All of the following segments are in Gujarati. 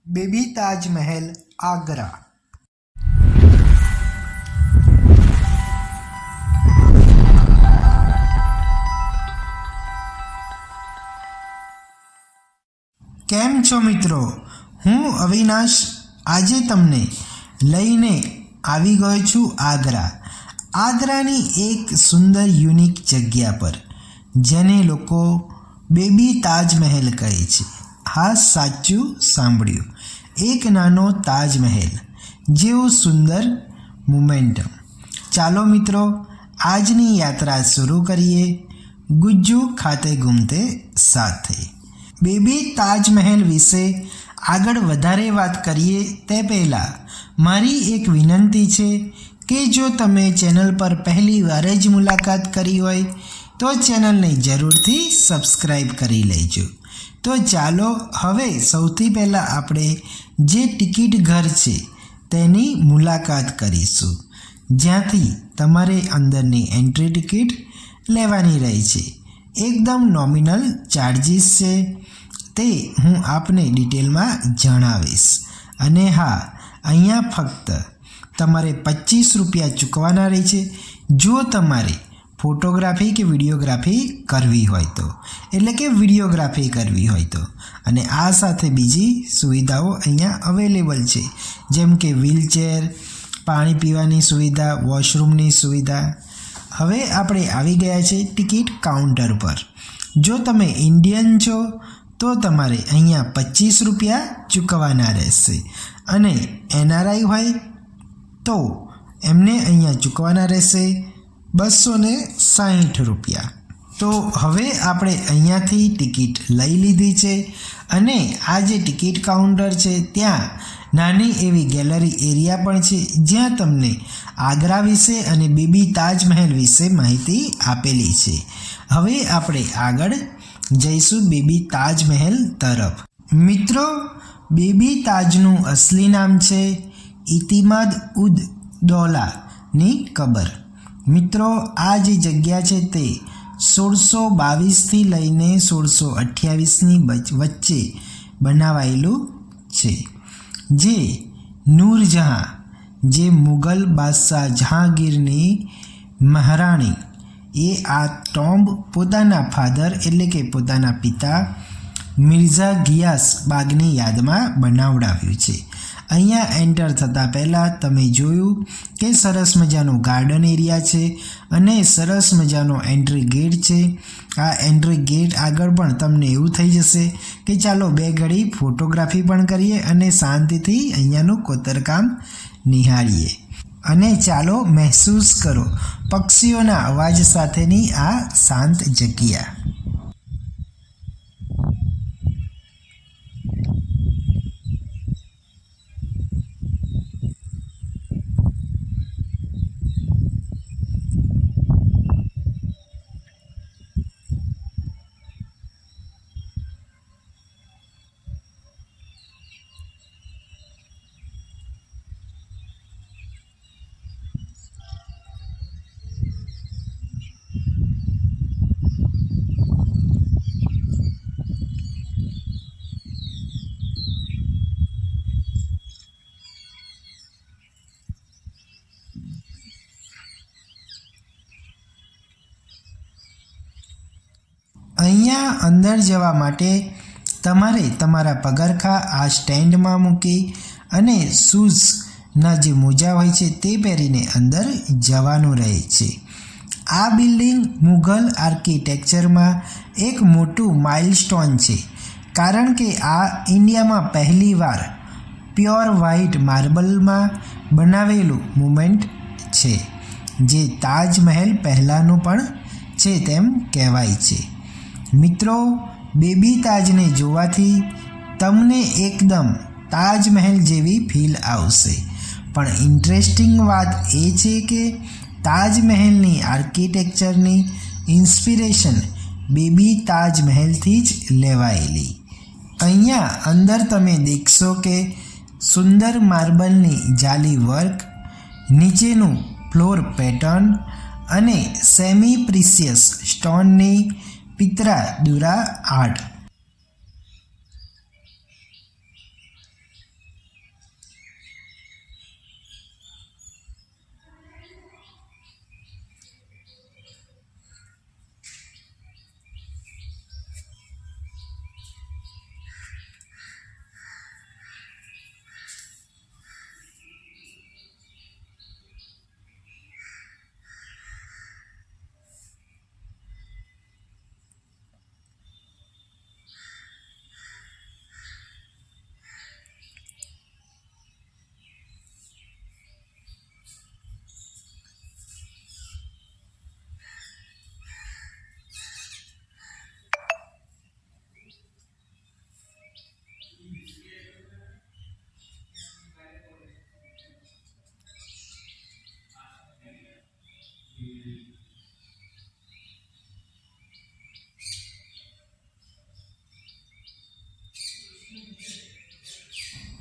बेबी ताजमहल आगरा। केम छो मित्रों, हूँ अविनाश आजे तमने लईने आवी गयो छूं आगरा। आगरानी एक सुंदर यूनिक जग्या पर जेने लोको बेबी ताजमहल कहे छे। हाँ, साचुं सांभळ्युं, एक नानो ताजमहल जेवुं सुंदर मोमेंटम। चालो मित्रों, आजनी यात्रा शुरू करिए गुज्जू खाते घूमते साथे। बेबी ताजमहल विશે આગળ વધારે વાત કરીએ તે પહેલાં મારી એક વિનંતી છે કે જો તમે ચેનલ પર પહેલી વાર જ મુલાકાત કરી હોય તો ચેનલને જરૂરથી સબસ્ક્રાઈબ કરી લેજો। તો ચાલો હવે સૌથી પહેલાં આપણે જે ટિકિટ ઘર છે તેની મુલાકાત કરીશું, જ્યાંથી તમારે અંદરની એન્ટ્રી ટિકિટ લેવાની રહે છે। એકદમ નોમિનલ ચાર્જીસ છે તે હું આપને ડિટેલમાં જણાવીશ। અને હા, અહીંયા ફક્ત તમારે 25 રૂપિયા ચૂકવવાના રહે છે જો તમારે ફોટોગ્રાફી કે વિડીયોગ્રાફી કરવી હોય તો, એટલે કે વિડીયોગ્રાફી કરવી હોય તો। અને આ સાથે બીજી સુવિધાઓ અહીંયા અવેલેબલ છે, જેમ કે વ્હીલચેર, પાણી પીવાની સુવિધા, વોશરૂમની સુવિધા। હવે આપણે આવી ગયા છે ટિકિટ કાઉન્ટર પર। જો તમે ઇન્ડિયન છો તો તમારે અહીંયા 25 રૂપિયા ચૂકવવાના રહેશે, અને NRI હોય તો એમને અહીંયા ચૂકવવાના રહેશે 260 રૂપિયા। તો હવે આપણે અહીંયાથી ટિકિટ લઈ લીધી છે, અને આ જે ટિકિટ કાઉન્ટર છે ત્યાં નાની એવી ગેલેરી એરિયા પણ છે, જ્યાં તમને આગ્રા વિશે અને બેબી તાજમહેલ વિશે માહિતી આપેલી છે। હવે આપણે આગળ જઈશું બેબી તાજમહેલ તરફ। મિત્રો, બેબી તાજનું અસલી નામ છે ઇતિમાદ ઉદ દૌલાની કબર। મિત્રો, આ જે જગ્યા છે તે 1622થી લઈને 1628ની વચ્ચે બનાવાયેલું છે, જે નૂરજહાં, જે મુગલ બાદશાહ જહાંગીરની મહારાણી એ આ ટોમ્બ પોતાના ફાધર એટલે કે પોતાના પિતા મિર્ઝા ગિયાસ બાગની યાદમાં બનાવડાવ્યું છે। અહીંયા એન્ટર થતાં પહેલાં તમે જોયું કે સરસ મજાનો ગાર્ડન એરિયા છે અને સરસ મજાનો એન્ટ્રી ગેટ છે। આ એન્ટ્રી ગેટ આગળ પણ તમને એવું થઈ જશે કે ચાલો બે ઘડી ફોટોગ્રાફી પણ કરીએ અને શાંતિથી અહીંયાનું કોતરકામ નિહાળીએ, અને ચાલો મહેસૂસ કરો પક્ષીઓના અવાજ સાથેની આ શાંત જગ્યા। અહીંયા અંદર જવા માટે તમારે તમારા પગરખાં આ સ્ટેન્ડમાં મૂકી અને શૂઝના જે મોજા હોય છે તે પહેરીને અંદર જવાનું રહે છે। આ બિલ્ડિંગ મુઘલ આર્કિટેક્ચરમાં એક મોટું માઇલસ્ટોન છે, કારણ કે આ ઇન્ડિયામાં પહેલીવાર પ્યોર વ્હાઇટ માર્બલમાં બનાવેલું મોમેન્ટ છે, જે તાજમહેલ પહેલાંનું પણ છે તેમ કહેવાય છે। મિત્રો, બેબી તાજને જોવાથી તમને એકદમ તાજમહેલ જેવી ફીલ આવશે, પણ ઇન્ટરેસ્ટિંગ વાત એ છે કે તાજમહેલની આર્કિટેક્ચરની ઇન્સ્પિરેશન બેબી તાજમહેલથી જ લેવાયેલી। અહીંયા અંદર તમે દેખશો કે સુંદર માર્બલની જાલી વર્ક, નીચેનું ફ્લોર પેટર્ન અને સેમી પ્રિસિયસ સ્ટોનની pietra dura art.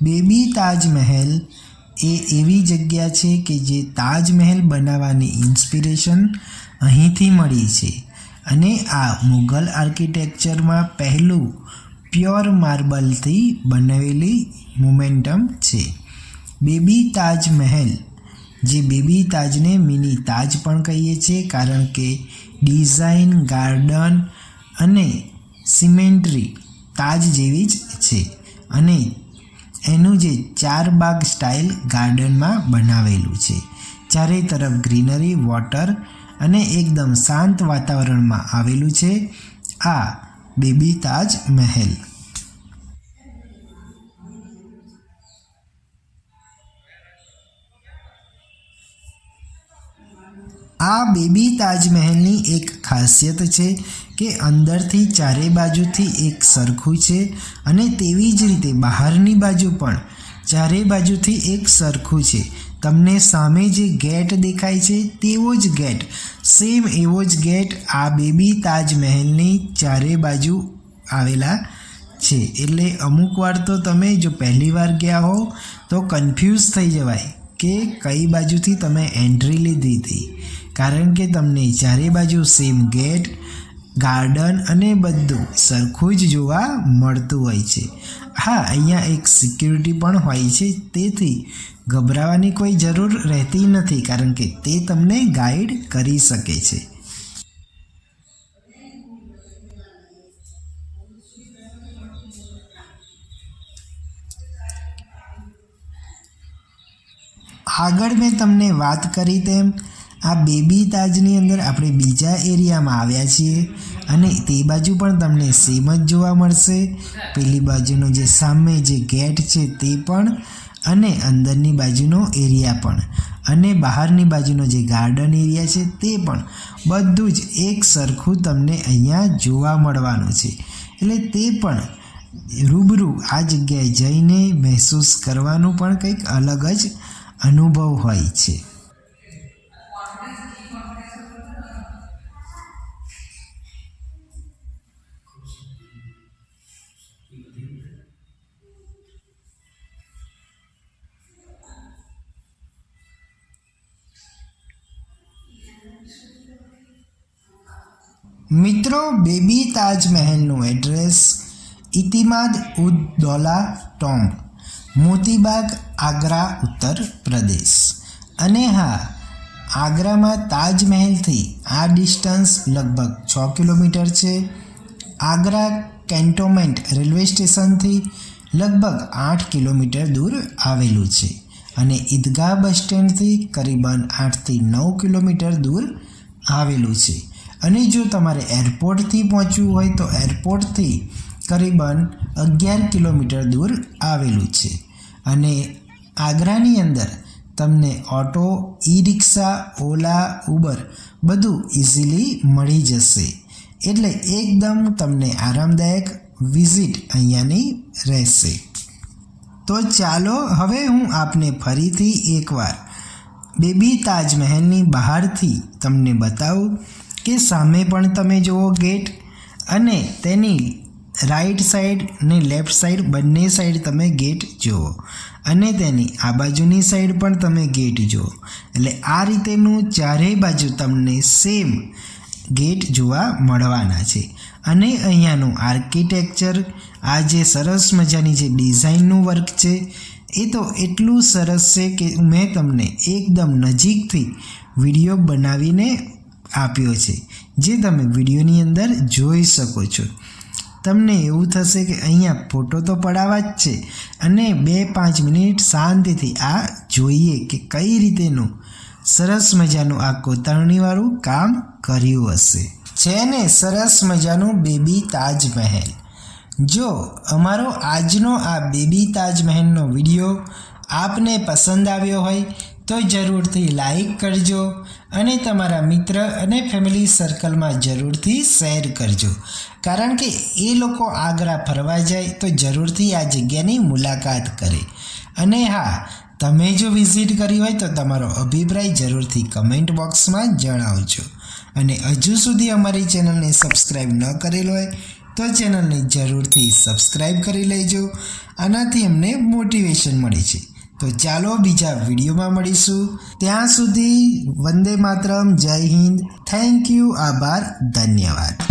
Baby Taj Mahal એ એવી જગ્યા છે કે જે તાજમહેલ બનાવવાની ઇન્સ્પિરેશન અહીંથી મળી છે અને આ મુઘલ આર્કિટેક્ચરમાં પહેલું પ્યોર માર્બલથી બનાવેલી મોમેન્ટમ છે. બેબી તાજમહેલ, જે બેબી તાજને મિની તાજ પણ કહીએ છીએ કારણ કે ડિઝાઇન, ગાર્ડન અને સિમેન્ટ્રી તાજ જેવી જ છે અને એનું જે 4 બાગ સ્ટાઇલ ગાર્ડનમાં બનાવેલું છે. ચારે તરફ ગ્રીનરી, વોટર અને એકદમ શાંત વાતાવરણમાં આવેલું છે આ બેબી તાજ મહેલ. આ બેબી તાજમહેલની એક ખાસિયત છે કે અંદરથી ચારે બાજુથી એક સરખું છે અને તેવી જ રીતે બહારની બાજુ પણ ચારે બાજુથી એક સરખું છે. તમને સામે જે ગેટ દેખાય છે તેવો જ ગેટ, સેમ એવો જ ગેટ આ બેબી તાજમહેલની ચારે બાજુ આવેલા છે. એટલે અમુક વાર તો તમે જો પહેલી વાર ગયા હો તો કન્ફ્યુઝ થઈ જવાય કે કઈ બાજુથી તમે એન્ટ્રી લીધી હતી, કારણ કે તમને ચારે બાજુ સેમ ગેટ, ગાર્ડન અને બધું સરખું જ જોવા મળતું હોય છે. હા, અહીંયા એક સિક્યુરિટી પણ હોય છે, તેથી ગભરાવાની કોઈ જરૂર રહેતી નથી કારણ કે તે તમને ગાઈડ કરી શકે છે. આગળ મેં તમને વાત કરી તેમ આ બેબી તાજની અંદર આપણે બીજા એરિયામાં આવ્યા છીએ અને તે બાજુ પણ તમને સેમ જ જોવા મળશે. પેલી બાજુનો જે સામે જે ગેટ છે તે પણ અને અંદરની બાજુનો એરિયા પણ અને બહારની બાજુનો જે ગાર્ડન એરિયા છે તે પણ બધું જ એક સરખું તમને અહીંયા જોવા મળવાનું છે. એટલે તે પણ રૂબરૂ આ જગ્યાએ જઈને મહેસૂસ કરવાનું પણ કંઈક અલગ જ અનુભવ હોય છે. મિત્રો, baby તાજમહેલનું address ઇતિમાદ ud Daula tomb, Moti Bagh, Agra, Uttar Pradesh. અને હા, આગ્રામાં તાજમહેલથી આ ડિસ્ટન્સ લગભગ 6 કિલોમીટર છે. આગ્રા કેન્ટોનમેન્ટ રેલવે સ્ટેશનથી લગભગ 8 કિલોમીટર દૂર આવેલું છે અને ઈદગાહ બસ સ્ટેન્ડથી કરીબન 8થી 9 કિલોમીટર દૂર આવેલું છે. અને જો તમારે એરપોર્ટથી પહોંચવું હોય તો એરપોર્ટથી કરીબન 11 કિલોમીટર દૂર આવેલું છે. અને આગ્રાની અંદર તમને ઓટો, ઈ રિક્ષા, ઓલા, ઉબર બધું ઇઝીલી મળી જશે. એટલે એકદમ તમને આરામદાયક વિઝિટ અહીંયાની રહેશે. તો ચાલો હવે હું આપને ફરીથી એકવાર બેબી તાજમહેલની બહારથી તમને બતાવું કે સામે પણ તમે જુઓ ગેટ અને તેની રાઈટ સાઈડ ને લેફ્ટ સાઈડ બંને સાઈડ તમે ગેટ જુઓ અને તેની આ બાજુની સાઈડ પણ તમે ગેટ જુઓ. એટલે આ રીતેનું ચારેય બાજુ તમને સેમ ગેટ જોવા મળવાના છે. અને અહીંયાનું આર્કિટેક્ચર, આ જે સરસ મજાની જે ડિઝાઇનનું વર્ક છે એ તો એટલું સરસ છે કે મેં તમને એકદમ નજીકથી વિડીયો બનાવીને આપ્યો છે, જે તમે વિડીયોની અંદર જોઈ શકો છો. તમને એવું થશે કે અહીંયા ફોટો તો પડાવવા જ છે અને 2-5 મિનિટ શાંતિથી આ જોઈએ કે કઈ રીતેનું સરસ મજાનું આ કોતરણીવાળું કામ કર્યું હશે. છે ને સરસ મજાનું બેબી તાજમહેલ. જો અમારો આજનો આ બેબી તાજમહેલનો વિડીયો આપને પસંદ આવ્યો હોય તો જરૂરથી લાઈક કરજો અને તમારા મિત્ર અને ફેમિલી સર્કલમાં જરૂરથી શેર કરજો, કારણ કે એ લોકો આગ્રા ફરવા જાય તો જરૂરથી આ જગ્યાની મુલાકાત કરે. અને હા, તમે જો વિઝિટ કરી હોય તો તમારો અભિપ્રાય જરૂરથી કમેન્ટ બોક્સમાં જણાવજો. અને હજુ સુધી અમારી ચેનલને સબસ્ક્રાઈબ ન કરેલ હોય તો ચેનલને જરૂરથી સબસ્ક્રાઈબ કરી લેજો. આનાથી અમને મોટિવેશન મળે છે. તો ચાલો બીજા વિડીયોમાં મળીશું. ત્યાં સુધી વંદે માતરમ, જય હિન્દ, થેન્ક યુ, આભાર, ધન્યવાદ.